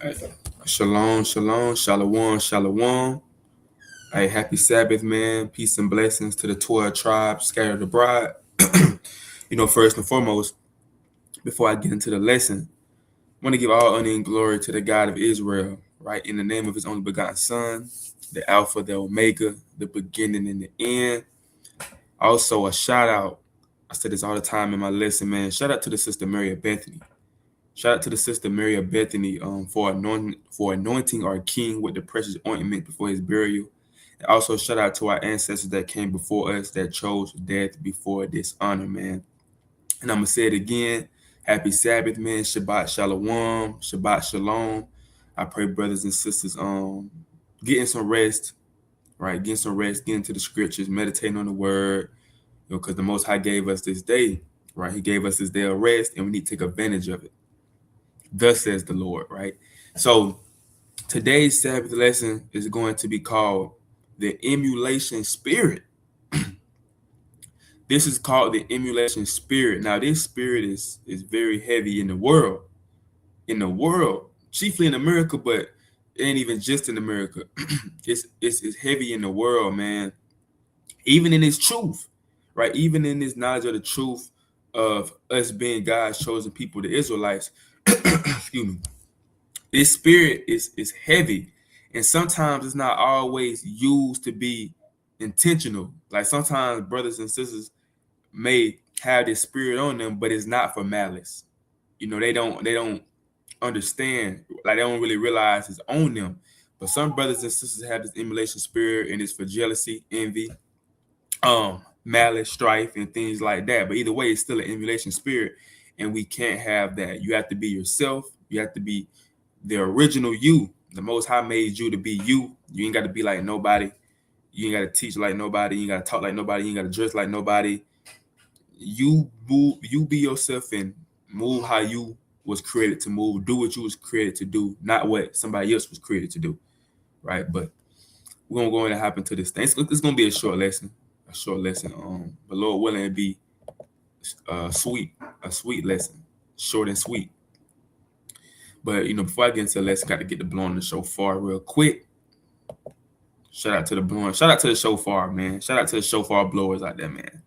Hey, shalom, shalom, shalom, shalom. Hey, happy Sabbath, man. Peace and blessings to the 12 tribes scattered abroad. First and foremost, before I get into the lesson, I want to give all honor and glory to the God of Israel, right? In the name of his only begotten Son, the Alpha, the Omega, the beginning and the end. Also, a shout out. I said this all the time in my lesson, man. Shout out to the sister Mary of Bethany. Shout out to the sister Mary of Bethany for anointing our King with the precious ointment before his burial. And also shout out to our ancestors that came before us that chose death before dishonor, man. And I'm gonna say it again. Happy Sabbath, man. Shabbat Shalom. Shabbat Shalom. I pray, brothers and sisters, getting some rest, right? Getting some rest, getting to the scriptures, meditating on the word, because the Most High gave us this day, right? He gave us this day of rest, and we need to take advantage of it. Thus says the Lord, right? So today's Sabbath lesson is going to be called the emulation spirit. This is called the emulation spirit. Now, this spirit is very heavy in the world, chiefly in America, but it ain't even just in America. It's heavy in the world, man. Even in its truth, right? Even in this knowledge of the truth of us being God's chosen people, the Israelites. Excuse me. This spirit is heavy, and sometimes it's not always used to be intentional. Like sometimes brothers and sisters may have this spirit on them, but it's not for malice. They don't understand, like they don't really realize it's on them. But some brothers and sisters have this emulation spirit, and it's for jealousy, envy, malice, strife, and things like that. But either way, it's still an emulation spirit, and we can't have that. You have to be yourself. You have to be the original you. The Most High made you to be you. You ain't got to be like nobody. You ain't got to teach like nobody. You ain't got to talk like nobody. You ain't got to dress like nobody. You move. You be yourself and move how you was created to move. Do what you was created to do, not what somebody else was created to do. Right? But we're gonna go in and hop into this thing. It's gonna be a short lesson. But Lord willing, it be a sweet lesson, short and sweet. But before I get into the lesson, got to get the blowing the shofar real quick. Shout out to the blowing. Shout out to the shofar, man. Shout out to the shofar blowers out there, man.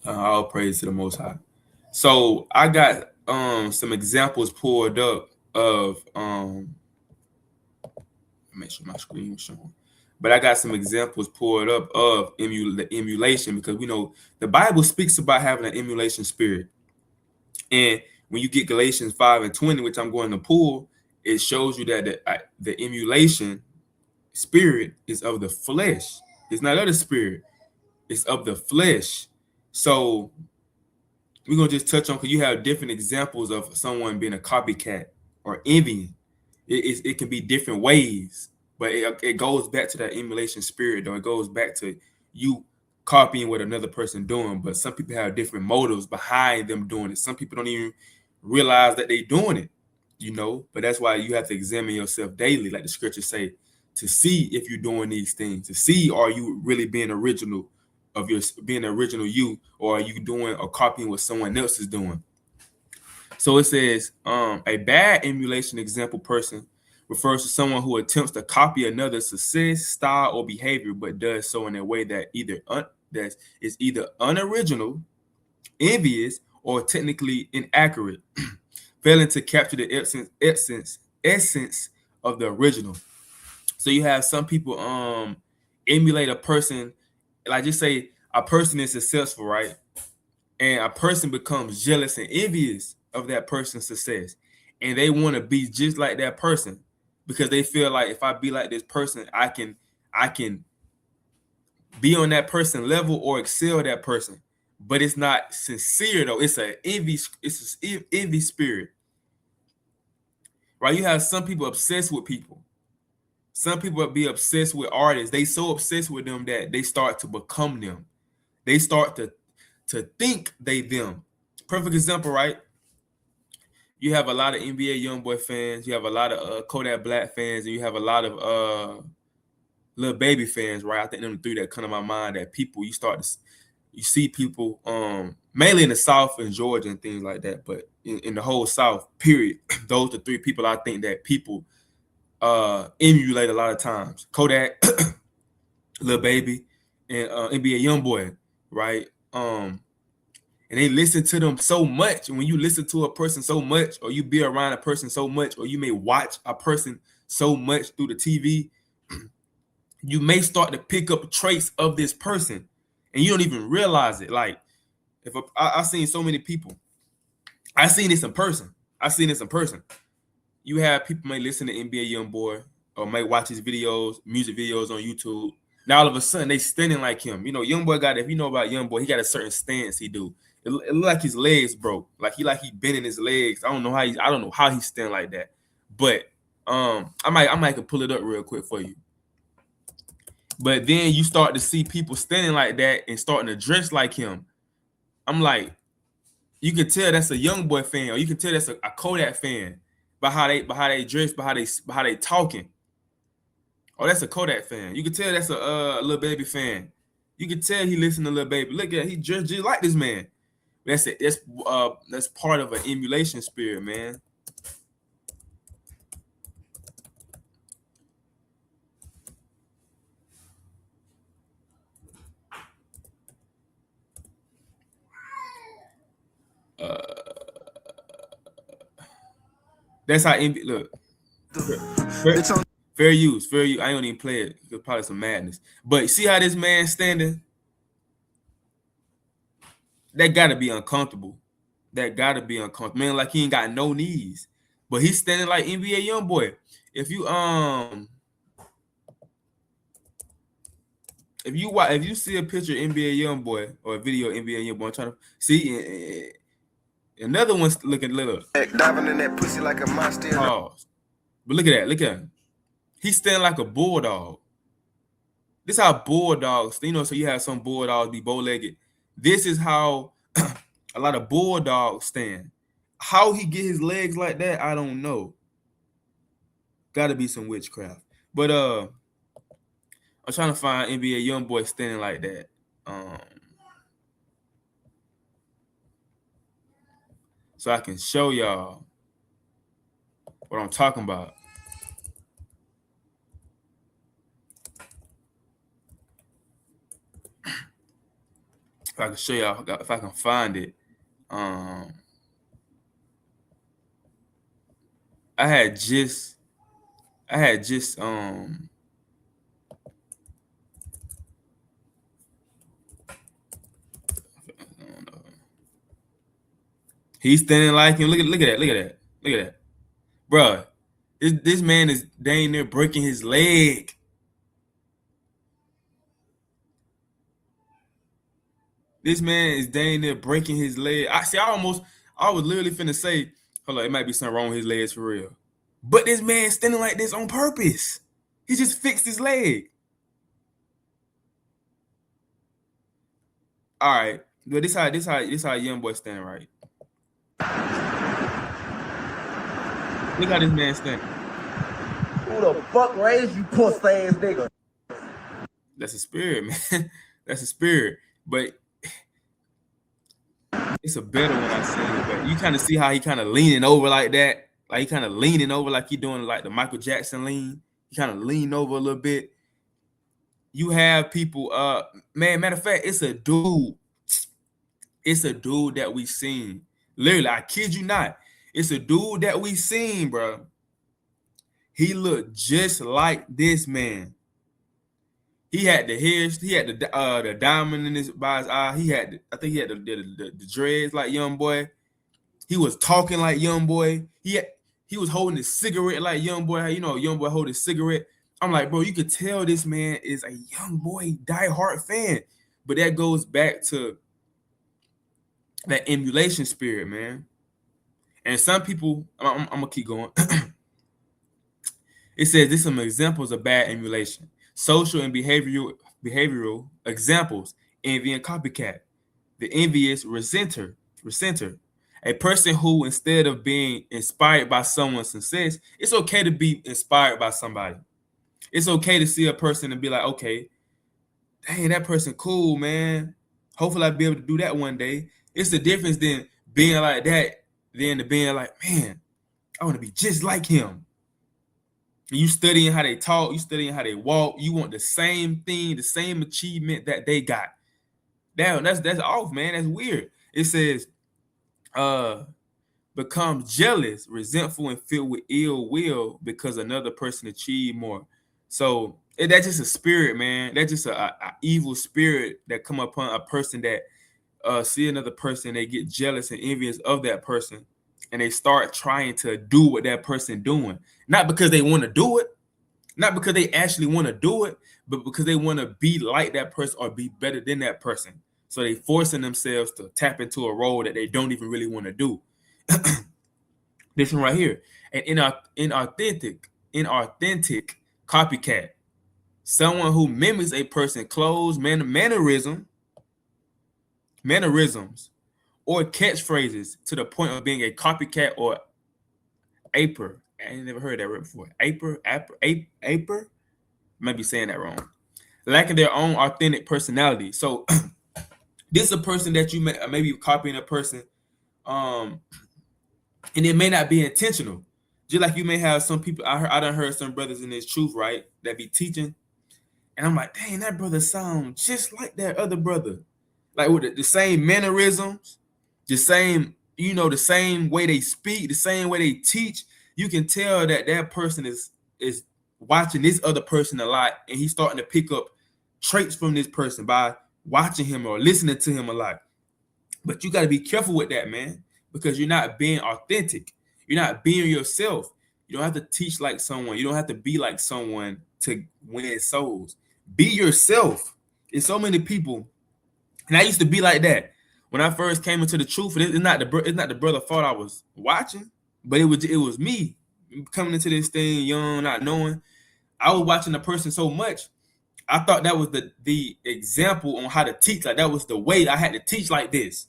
All praise to the Most High. So I got some examples pulled up of make sure my screen was showing. But I got some examples pulled up of the emulation, because we know the Bible speaks about having an emulation spirit. And when you get Galatians 5:20, which I'm going to pull, it shows you that the emulation spirit is of the flesh. It's not of the spirit. It's of the flesh. So we're going to just touch on, because you have different examples of someone being a copycat or envying. It can be different ways, but it goes back to that emulation spirit, though. It goes back to you copying what another person doing, but some people have different motives behind them doing it. Some people don't even realize that they're doing it, but that's why you have to examine yourself daily, like the scriptures say, to see if you're doing these things, to see, are you really being original of your being the original you, or are you doing or copying what someone else is doing? So it says, a bad emulation example person refers to someone who attempts to copy another's success, style, or behavior, but does so in a way that that is either unoriginal, envious, or technically inaccurate, failing to capture the essence of the original. So you have some people emulate a person, like just say a person is successful, right? And a person becomes jealous and envious of that person's success, and they want to be just like that person, because they feel like, if I be like this person, I can be on that person level or excel that person. but it's not sincere though. It's an envy. It's an envy spirit, right? You have some people obsessed with people. Some people be obsessed with artists. They so obsessed with them that they start to become them. They start to think they them. Perfect example, right? You have a lot of NBA YoungBoy fans. You have a lot of Kodak Black fans, and you have a lot of Lil Baby fans, right? I think them three that come to my mind. That people you see people mainly in the South and Georgia and things like that, but in the whole South, period. Those are three people I think that people emulate a lot of times. Kodak, Lil Baby, and NBA YoungBoy, right? And they listen to them so much. And when you listen to a person so much, or you be around a person so much, or you may watch a person so much through the TV, you may start to pick up traits of this person, and you don't even realize it. Like, I've seen so many people. I've seen this in person. You have people may listen to NBA YoungBoy or may watch his videos, music videos on YouTube. Now all of a sudden they standing like him. You know, YoungBoy got, if you know about YoungBoy, he got a certain stance he do. It look like his legs broke. Like he bending his legs. I don't know how he stand like that. But I might can pull it up real quick for you. But then you start to see people standing like that and starting to dress like him. I'm like, you can tell that's a YoungBoy fan, or you can tell that's a Kodak fan by how they dress, by how they talking. Oh, that's a Kodak fan. You can tell that's a Lil Baby fan. You can tell he listen to Lil Baby. Look at, he just like this man. That's it. That's part of an emulation spirit, man. That's how look. Fair use. I ain't gonna even play it. It's probably some madness. But see how this man standing? That gotta be uncomfortable. Man, like he ain't got no knees. But he's standing like NBA YoungBoy. If you see a picture of NBA YoungBoy or a video of NBA YoungBoy, I'm trying to see another one's looking little. Diving in that pussy like a monster. Pause. But look at him. He's standing like a bulldog. This is how bulldogs, so you have some bulldogs be bow-legged. This is how a lot of bulldogs stand. How he get his legs like that, I don't know. Gotta be some witchcraft. But I'm trying to find NBA YoungBoy standing like that. So I can show y'all what I'm talking about. If I can show y'all, if I can find it. I had just he's standing like him. Look at that. Bruh, this man is dang near breaking his leg. This man is dang near breaking his leg. I was literally finna say, hold on, it might be something wrong with his legs for real. But this man standing like this on purpose. He just fixed his leg. All right, but this how YoungBoy standing, right? Look how this man standing. Who the fuck raised you, puss ass nigga? That's a spirit, man. That's a spirit. But it's a better one I seen. But you kind of see how he kind of leaning over like that. Like he kind of leaning over like he doing like the Michael Jackson lean. He kind of lean over a little bit. You have people, matter of fact, it's a dude. It's a dude that we seen. Literally, I kid you not. It's a dude that we seen, bro. He looked just like this man. He had the hair, he had the diamond by his eye. I think he had the dreads like YoungBoy. He was talking like YoungBoy. He was holding his cigarette like YoungBoy. YoungBoy hold his cigarette. I'm like, bro, you could tell this man is a YoungBoy diehard fan. But that goes back to that emulation spirit, man. And some people, I'm gonna keep going. It says this some examples of bad emulation. Social and behavioral examples: envy and copycat. The envious resenter. A person who, instead of being inspired by someone's success, it's okay to be inspired by somebody. It's okay to see a person and be like, okay, dang, that person cool, man. Hopefully I'll be able to do that one day. It's the difference than being like that than to being like, man, I want to be just like him. And you studying how they talk, you studying how they walk, you want the same thing, the same achievement that they got. Damn, that's off, man. That's weird. It says, becomes jealous, resentful, and filled with ill will because another person achieved more. So that's just a spirit, man. That's just a evil spirit that come upon a person that see another person, they get jealous and envious of that person, and they start trying to do what that person doing, not because they want to do it, not because they actually want to do it, but because they want to be like that person or be better than that person. So they forcing themselves to tap into a role that they don't even really want to do. This one right here, an inauthentic copycat, someone who mimics a person's clothes, mannerisms, or catchphrases to the point of being a copycat or aper. I ain't never heard that word before. Aper. Might be saying that wrong. Lacking their own authentic personality. So this is a person that you may be copying a person, and it may not be intentional. Just like you may have some people. I done heard some brothers in this truth, right, that be teaching, and I'm like, dang, that brother sounds just like that other brother, like with the same mannerisms, the same, the same way they speak, the same way they teach. You can tell that that person is watching this other person a lot, and he's starting to pick up traits from this person by watching him or listening to him a lot. But you got to be careful with that, man, because you're not being authentic. You're not being yourself. You don't have to teach like someone. You don't have to be like someone to win souls. Be yourself. There's so many people, and I used to be like that when I first came into the truth. It's not the brother fault I was watching, but it was me coming into this thing young, not knowing. I was watching the person so much, I thought that was the example on how to teach. Like that was the way I had to teach like this.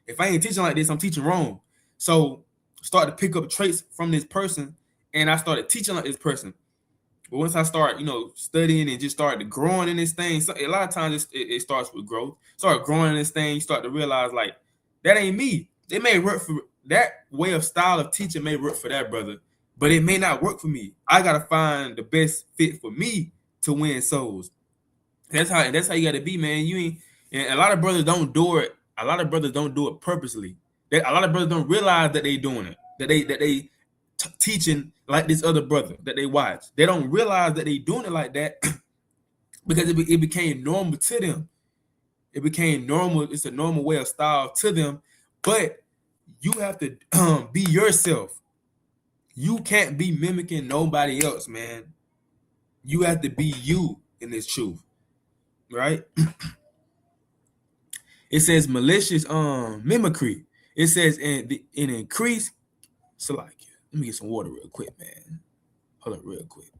If I ain't teaching like this, I'm teaching wrong. So started to pick up traits from this person, and I started teaching like this person. But once I start, studying and just started growing in this thing, so a lot of times it starts with growth. Start growing in this thing, you start to realize like that ain't me. It may work for that way of style of teaching, may work for that brother, but it may not work for me. I gotta find the best fit for me to win souls. That's how you gotta be, man. You ain't. And a lot of brothers don't do it. A lot of brothers don't do it purposely. A lot of brothers don't realize that they doing it. That they teaching like this other brother that they watch. They don't realize that they doing it like that because it became normal to them. It became normal. It's a normal way of style to them. But you have to be yourself. You can't be mimicking nobody else, man. You have to be you in this truth, right? It says malicious mimicry. It says in increase. So like, let me get some water real quick, man. Hold up real quick.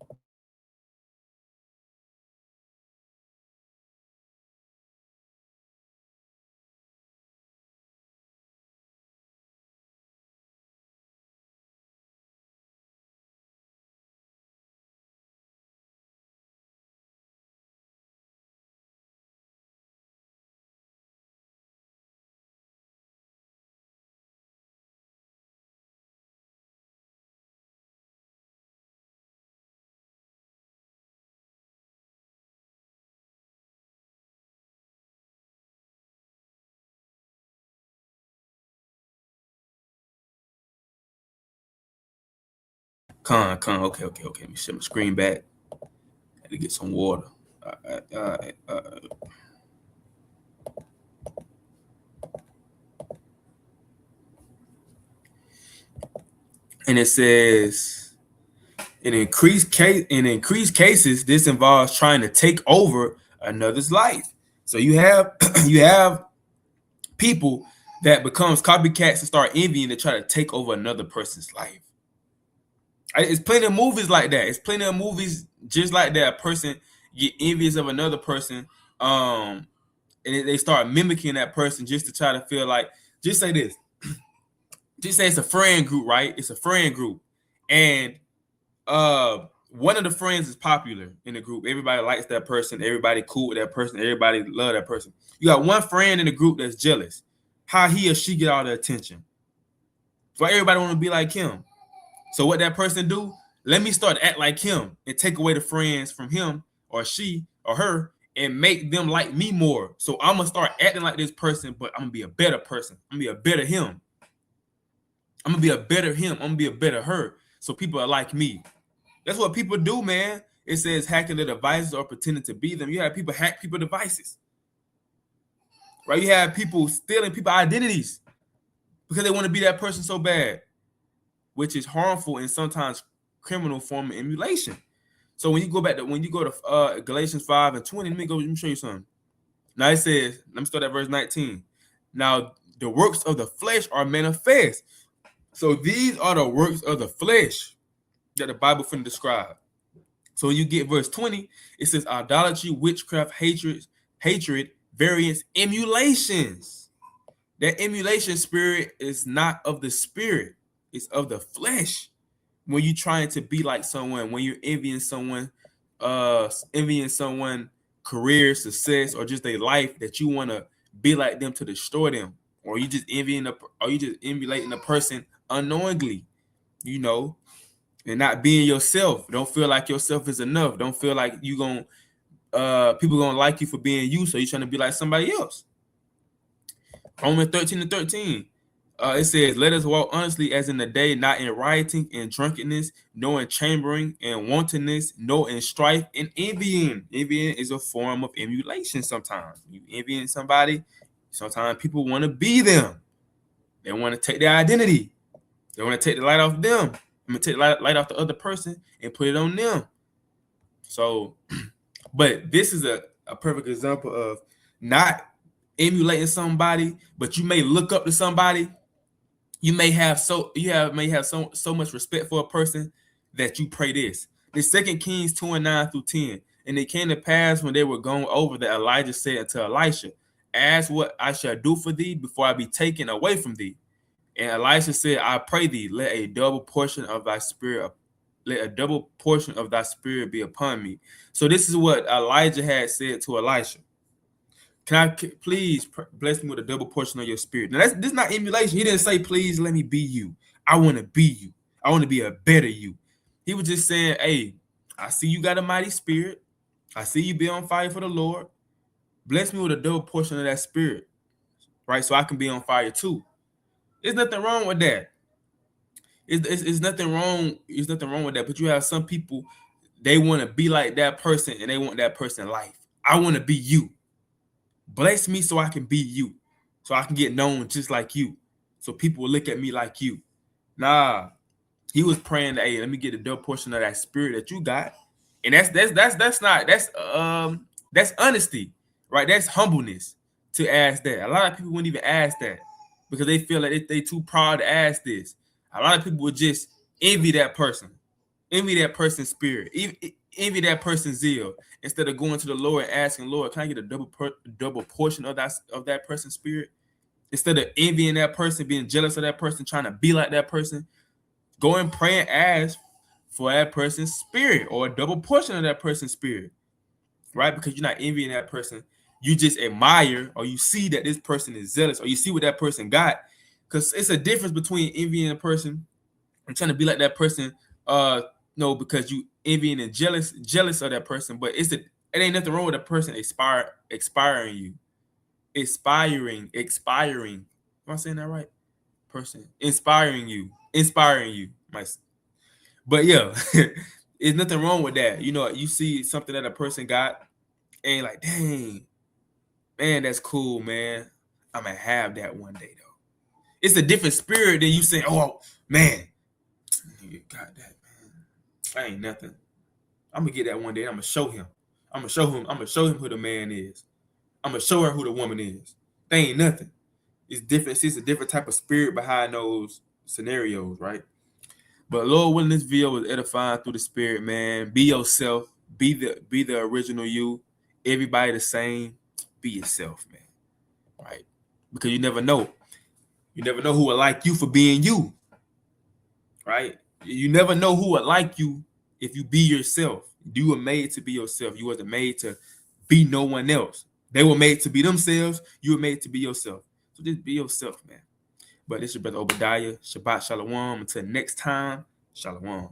Okay. Let me shut my screen back. Had to get some water. All right. And it says in increased cases, this involves trying to take over another's life. So you have people that becomes copycats and start envying to try to take over another person's life. It's plenty of movies like that. It's plenty of movies just like that. A person get envious of another person, and they start mimicking that person just to try to feel like. Just say this. Just say it's a friend group, right? It's a friend group, and one of the friends is popular in the group. Everybody likes that person. Everybody cool with that person. Everybody love that person. You got one friend in the group that's jealous. How he or she get all the attention? So everybody want to be like him. So what that person do? Let me start to act like him and take away the friends from him or she or her and make them like me more. So I'm gonna start acting like this person, but I'm gonna be a better person. I'm gonna be a better him. I'm gonna be a better him. I'm gonna be a better her. So people are like me. That's what people do, man. It says hacking their devices or pretending to be them. You have people hack people's devices, right? You have people stealing people's identities because they want to be that person so bad, which is harmful and sometimes criminal form of emulation. So when you go to Galatians 5:20, let me show you something. Now it says, let me start at verse 19. Now the works of the flesh are manifest. So these are the works of the flesh that the Bible finna describe. So when you get verse 20, it says idolatry, witchcraft, hatred, variance, emulations. That emulation spirit is not of the spirit, it's of the flesh. When you're trying to be like someone, when you're envying someone career, success, or just their life, that you want to be like them to destroy them, or you just emulating the person unknowingly, and not being yourself. Don't feel like yourself is enough. Don't feel like people gonna like you for being you, so you're trying to be like somebody else. Romans 13:13. It says, let us walk honestly as in the day, not in rioting and drunkenness, nor in chambering and wantonness, nor in strife and envying. Envying is a form of emulation sometimes. You envying somebody, sometimes people want to be them. They want to take their identity. They want to take the light off them. I'm going to take the light off the other person and put it on them. So, but this is a perfect example of not emulating somebody, but you may look up to somebody. You may have so much respect for a person that you pray this. The 2 Kings 2:9-10. And it came to pass when they were going over that Elijah said unto Elisha, ask what I shall do for thee before I be taken away from thee. And Elisha said, I pray thee, let a double portion of thy spirit be upon me. So this is what Elijah had said to Elisha. Can I please bless me with a double portion of your spirit? Now this is not emulation. He didn't say, please let me be you. I want to be you. I want to be a better you. He was just saying, hey, I see you got a mighty spirit. I see you be on fire for the Lord. Bless me with a double portion of that spirit, right? So I can be on fire too. There's nothing wrong with that. It's nothing wrong. There's nothing wrong with that. But you have some people, they want to be like that person and they want that person's life. I want to be you. Bless me so I can be you, so I can get known just like you, so people will look at me like you. Nah, he was praying that, hey, let me get a double portion of that spirit that you got, and that's honesty, right? That's humbleness to ask that. A lot of people wouldn't even ask that because they feel like they too proud to ask this. A lot of people would just envy that person's spirit, envy that person's zeal, instead of going to the Lord and asking, Lord, can I get a double portion of that person's spirit? Instead of envying that person, being jealous of that person, trying to be like that person, go and pray and ask for that person's spirit or a double portion of that person's spirit, right? Because you're not envying that person. You just admire, or you see that this person is zealous, or you see what that person got. Because it's a difference between envying a person and trying to be like that person, because you envying and jealous of that person. But it ain't nothing wrong with a person expiring you. Expiring. Am I saying that right? Person inspiring you. But yeah, there's nothing wrong with that. You see something that a person got, and like, dang, man, that's cool, man. I'm gonna have that one day though. It's a different spirit than you saying, oh man, you got that, man. I ain't nothing. I'm gonna get that one day. I'm gonna show him. I'm gonna show him who the man is. I'm gonna show her who the woman is. They ain't nothing. It's different. It's a different type of spirit behind those scenarios, right? But Lord willing, this video was edifying through the spirit, man. Be yourself. Be the original you. Everybody the same. Be yourself, man. Right? Because you never know. You never know who will like you for being you. Right? You never know who will like you if you be yourself. You were made to be yourself. You wasn't made to be no one else. They were made to be themselves. You were made to be yourself. So just be yourself, man. But this is your brother Obadiah. Shabbat Shalom. Until next time, Shalom.